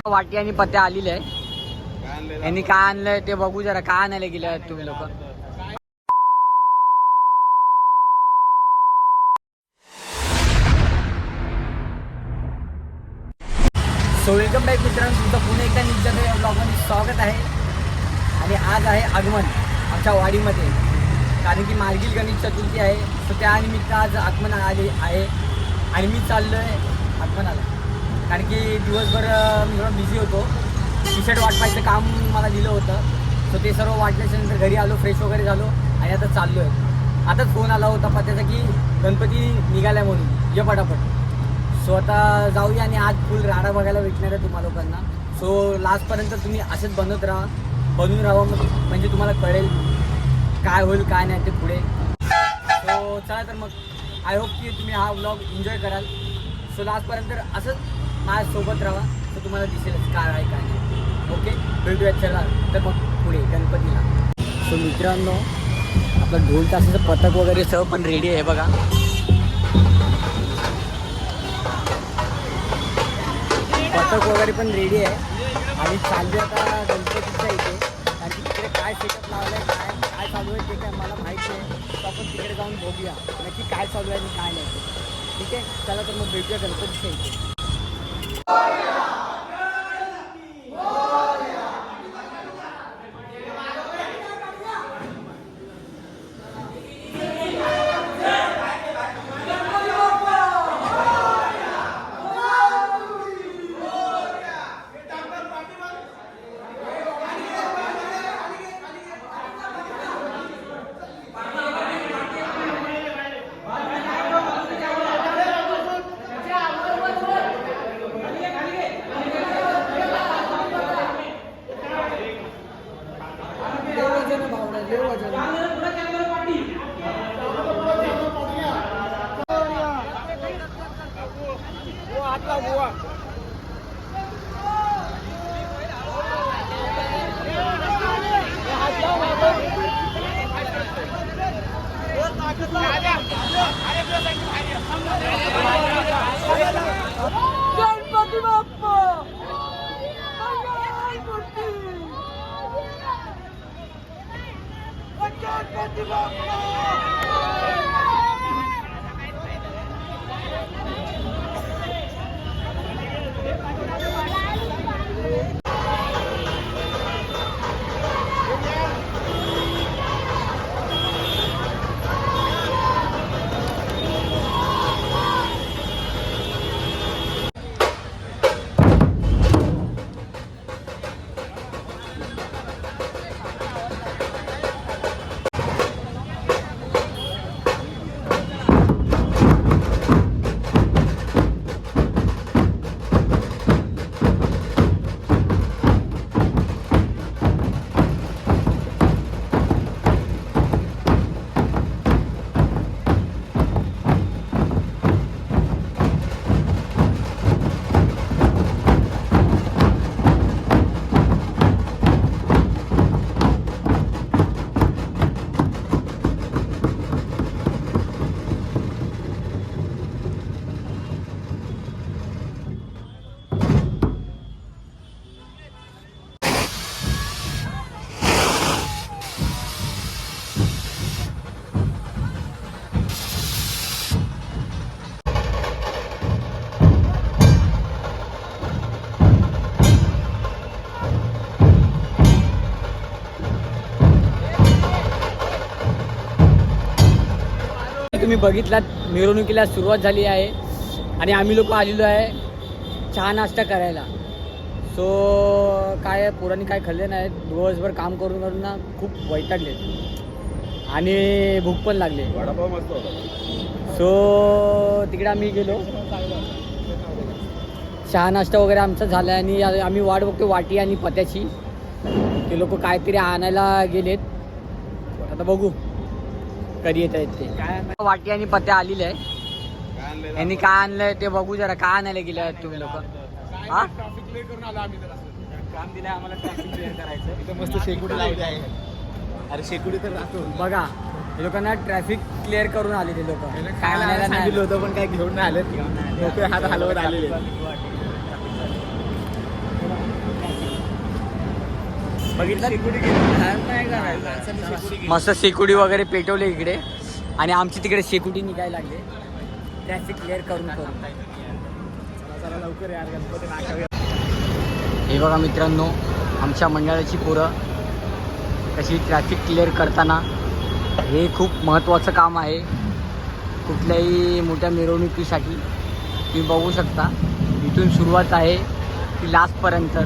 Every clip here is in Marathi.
वाटी आणि पत्या आलेले आहे. यांनी काय आणलंय ते बघू जरा. काय आणायला गेले तुम्ही लोक? सो वेलकम बॅक मित्रांनो, तुमचं पुन्हा एकदा निघतं ब्लॉगमध्ये स्वागत आहे. आणि आज आहे आगमन आमच्या वाडीमध्ये, कारण की मार्गील गणेश चतुर्थी आहे. सो त्यानिमित्त आज आगमन आले आहे आणि मी चाललो आहे आगमनाला. कारण की दिवसभर मी थोडं बिझी होतो. टी शर्ट वाटपायचं काम मला दिलं होतं. सो ते सर्व वाटल्याच्यानंतर घरी आलो, फ्रेश वगैरे झालो आणि आता चाललो आहे. आताच फोन आला होता पत्याचा की गणपती निघाला म्हणून, ये पटापट. सो आता जाऊया आणि आज फुल राडा बघायला भेटणार आहे तुम्हा लोकांना. सो लास्टपर्यंत तुम्ही असंच बनवून राहा, म्हणजे तुम्हाला कळेल काय होईल काय नाही ते पुढे. सो चला तर मग, आय होप की तुम्ही हा व्लॉग एन्जॉय कराल. सो लास्टपर्यंत असंच माझ्यासोबत राहा, तर तुम्हाला दिसेलच काय आहे काय नाही. ओके, भेटूया. चला तर मग पुढे गणपतीला. सो मित्रांनो, आपलं ढोल तासाचं पथक वगैरे सर्व पण रेडी आहे बघा. पथक वगैरे पण रेडी आहे आणि चालू आता गणपतीच्या इथे. कारण की तिकडे काय सेटअप लावलं आहे, काय चालू आहे ते काय मला माहीत नाही. तर आपण तिकडे जाऊन बघूया नक्की काय चालू आहे आणि काय नाही ते. ठीक आहे, चला तर मग भेटूया गणपतीच्या इथे. गणपती बाप्पा, गणपती बाप्पा. तुम्ही बघितलात, मिरवणुकीला सुरुवात झाली आहे आणि आम्ही लोक आलेलो आहे चहा नाश्ता करायला. सो काय पोरांनी काय खाल्ले नाही, दिवसभर काम करून करून ना खूप वैतागले आणि भूक पण लागले. वडापाव मस्त होता. सो तिकडे आम्ही गेलो, चहा नाश्ता वगैरे आमचा झाला आणि आम्ही वाट बघतो वाटी आणि पत्याची. ते लोक काहीतरी आणायला गेलेत, आता बघू कधी येत आहेत ते. काय वाटी आणि पत्या आलेले आहे. यांनी काय आणलंय ते बघू जरा. काय आणायला गेले आहेत तुम्ही लोक? हा, ट्रॅफिक क्लिअर करून आलो आम्ही. काम दिलंय आम्हाला, ट्रॅफिक क्लिअर करायचं. इथं मस्त शेकोटी लावली आहे. अरे शेकोटी तर राहतो बघा. हे लोकांना ट्रॅफिक क्लिअर करून आले ते लोक. काय आणायला सांगितलं होतं पण काय घेऊन नाही आले. लोक हात हलवत आलेले. बघितलं शेकोटी मस्त शेकुडी वगैरे पेटवले इकडे आणि आमची तिकडे शेकुटी निघायला लागले ट्रॅफिक क्लिअर करून चला लवकर यार गणपती नाकावे. हे बघा मित्रांनो आमच्या मंडळाची पोरं कशी ट्रॅफिक क्लिअर करताना हे खूप महत्त्वाचं काम आहे कुठल्याही मोठ्या मिरवणुकीसाठी तुम्ही बघू शकता इथून सुरुवात आहे ती लास्टपर्यंत.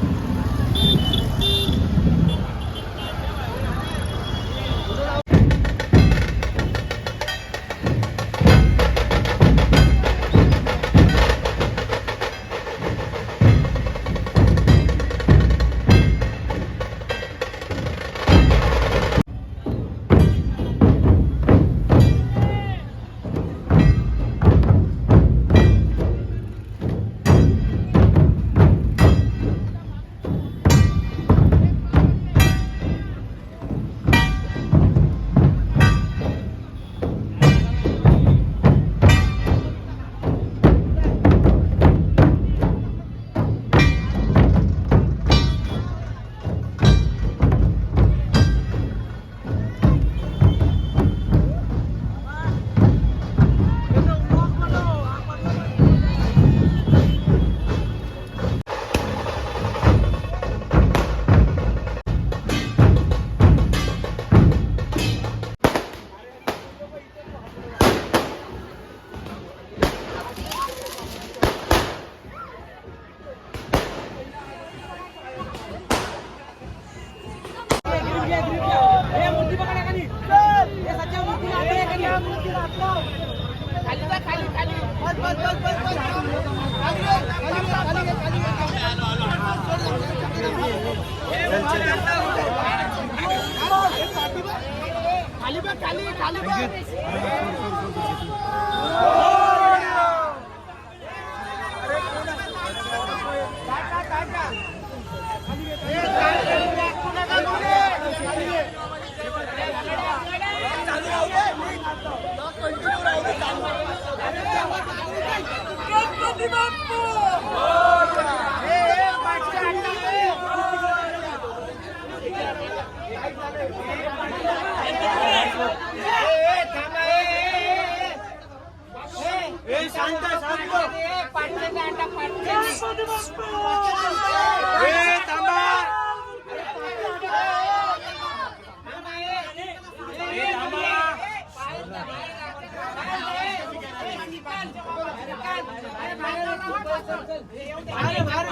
अरे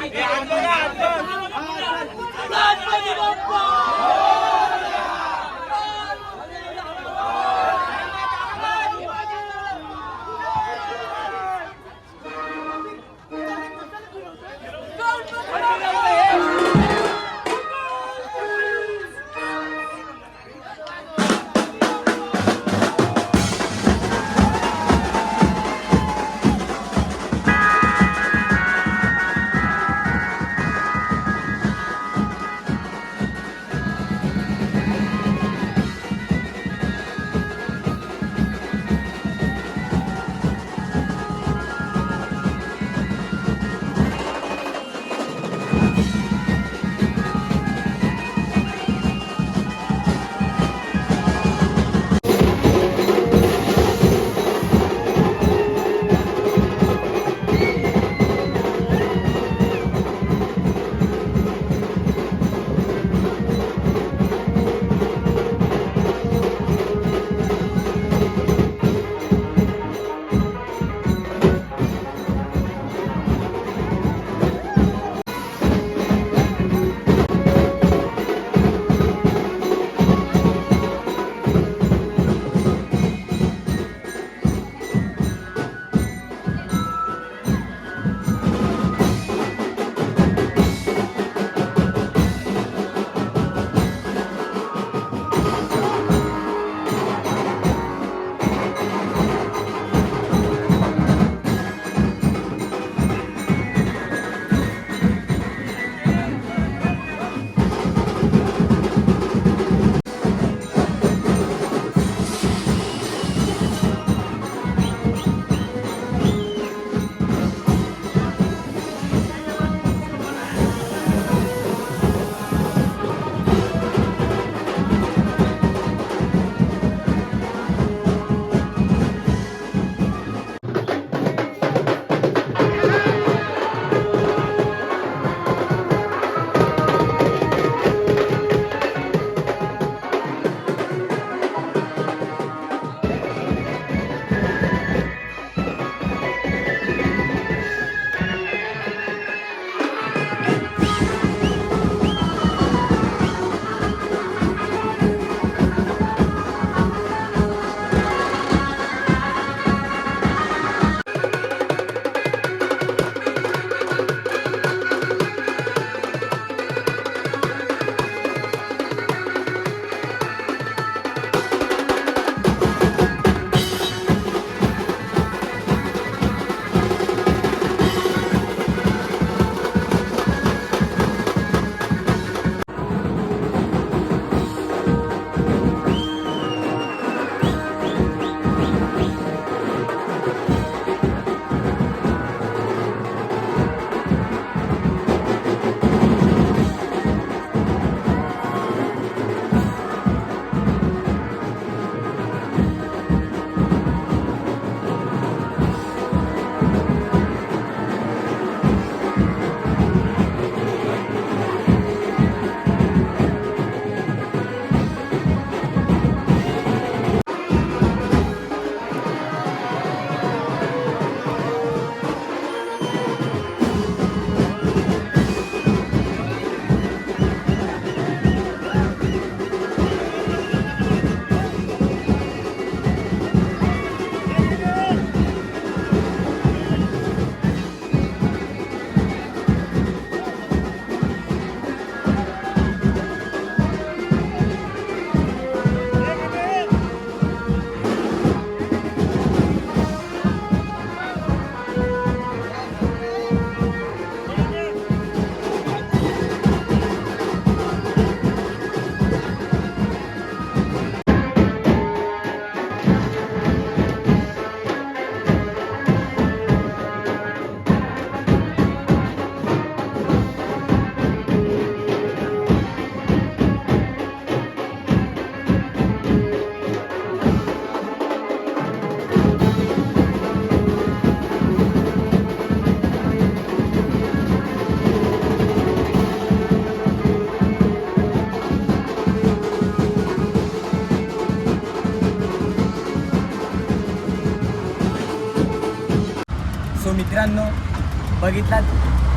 मित्रांनो बघितलात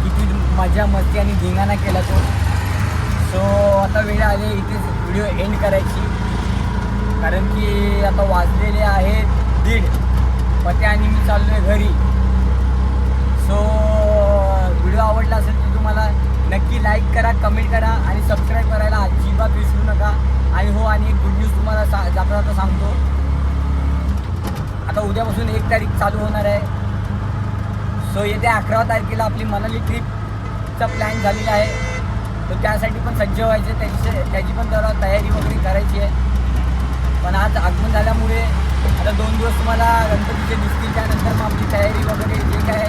किती मजा मस्ती आणि धिंगाणा केला तो. सो आता वेळ आली इथेच व्हिडिओ एंड करायची, कारण की आता वाजलेले आहेत 1:30. पत्या आणि मी चाललो आहे घरी. सो व्हिडिओ आवडला असेल तर तुम्हाला नक्की लाईक करा, कमेंट करा आणि सबस्क्राईब करायला अजिबात विसरू नका. आणि हो, आणि एक गुड न्यूज तुम्हाला जाता जाता सांगतो. आता उद्यापासून 1 तारीख चालू होणार आहे. सो येत्या 11 तारखेला आपली मनाली ट्रिपचा प्लॅन झालेला आहे. तर त्यासाठी पण सज्ज व्हायचे, त्याची पण जरा तयारी वगैरे करायची आहे. पण आज आगमन झाल्यामुळे आता 2 दिवस तुम्हाला गणपतीचे दिसतील. त्यानंतर मग आपली तयारी वगैरे जे काय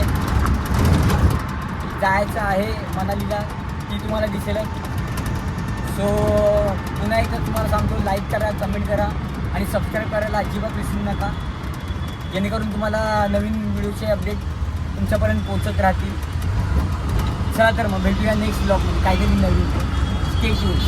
जायचं आहे मनालीला ती तुम्हाला दिसेलच. सो पुन्हा एकदा तुम्हाला सांगतो, लाईक करा, कमेंट करा आणि सबस्क्राईब करायला अजिबात विसरू नका, जेणेकरून तुम्हाला नवीन व्हिडिओचे अपडेट तुमच्यापर्यंत पोहोचत राहतील. चला तर मग भेटूया नेक्स्ट ब्लॉगमध्ये काहीतरी नवीन. Stay tuned.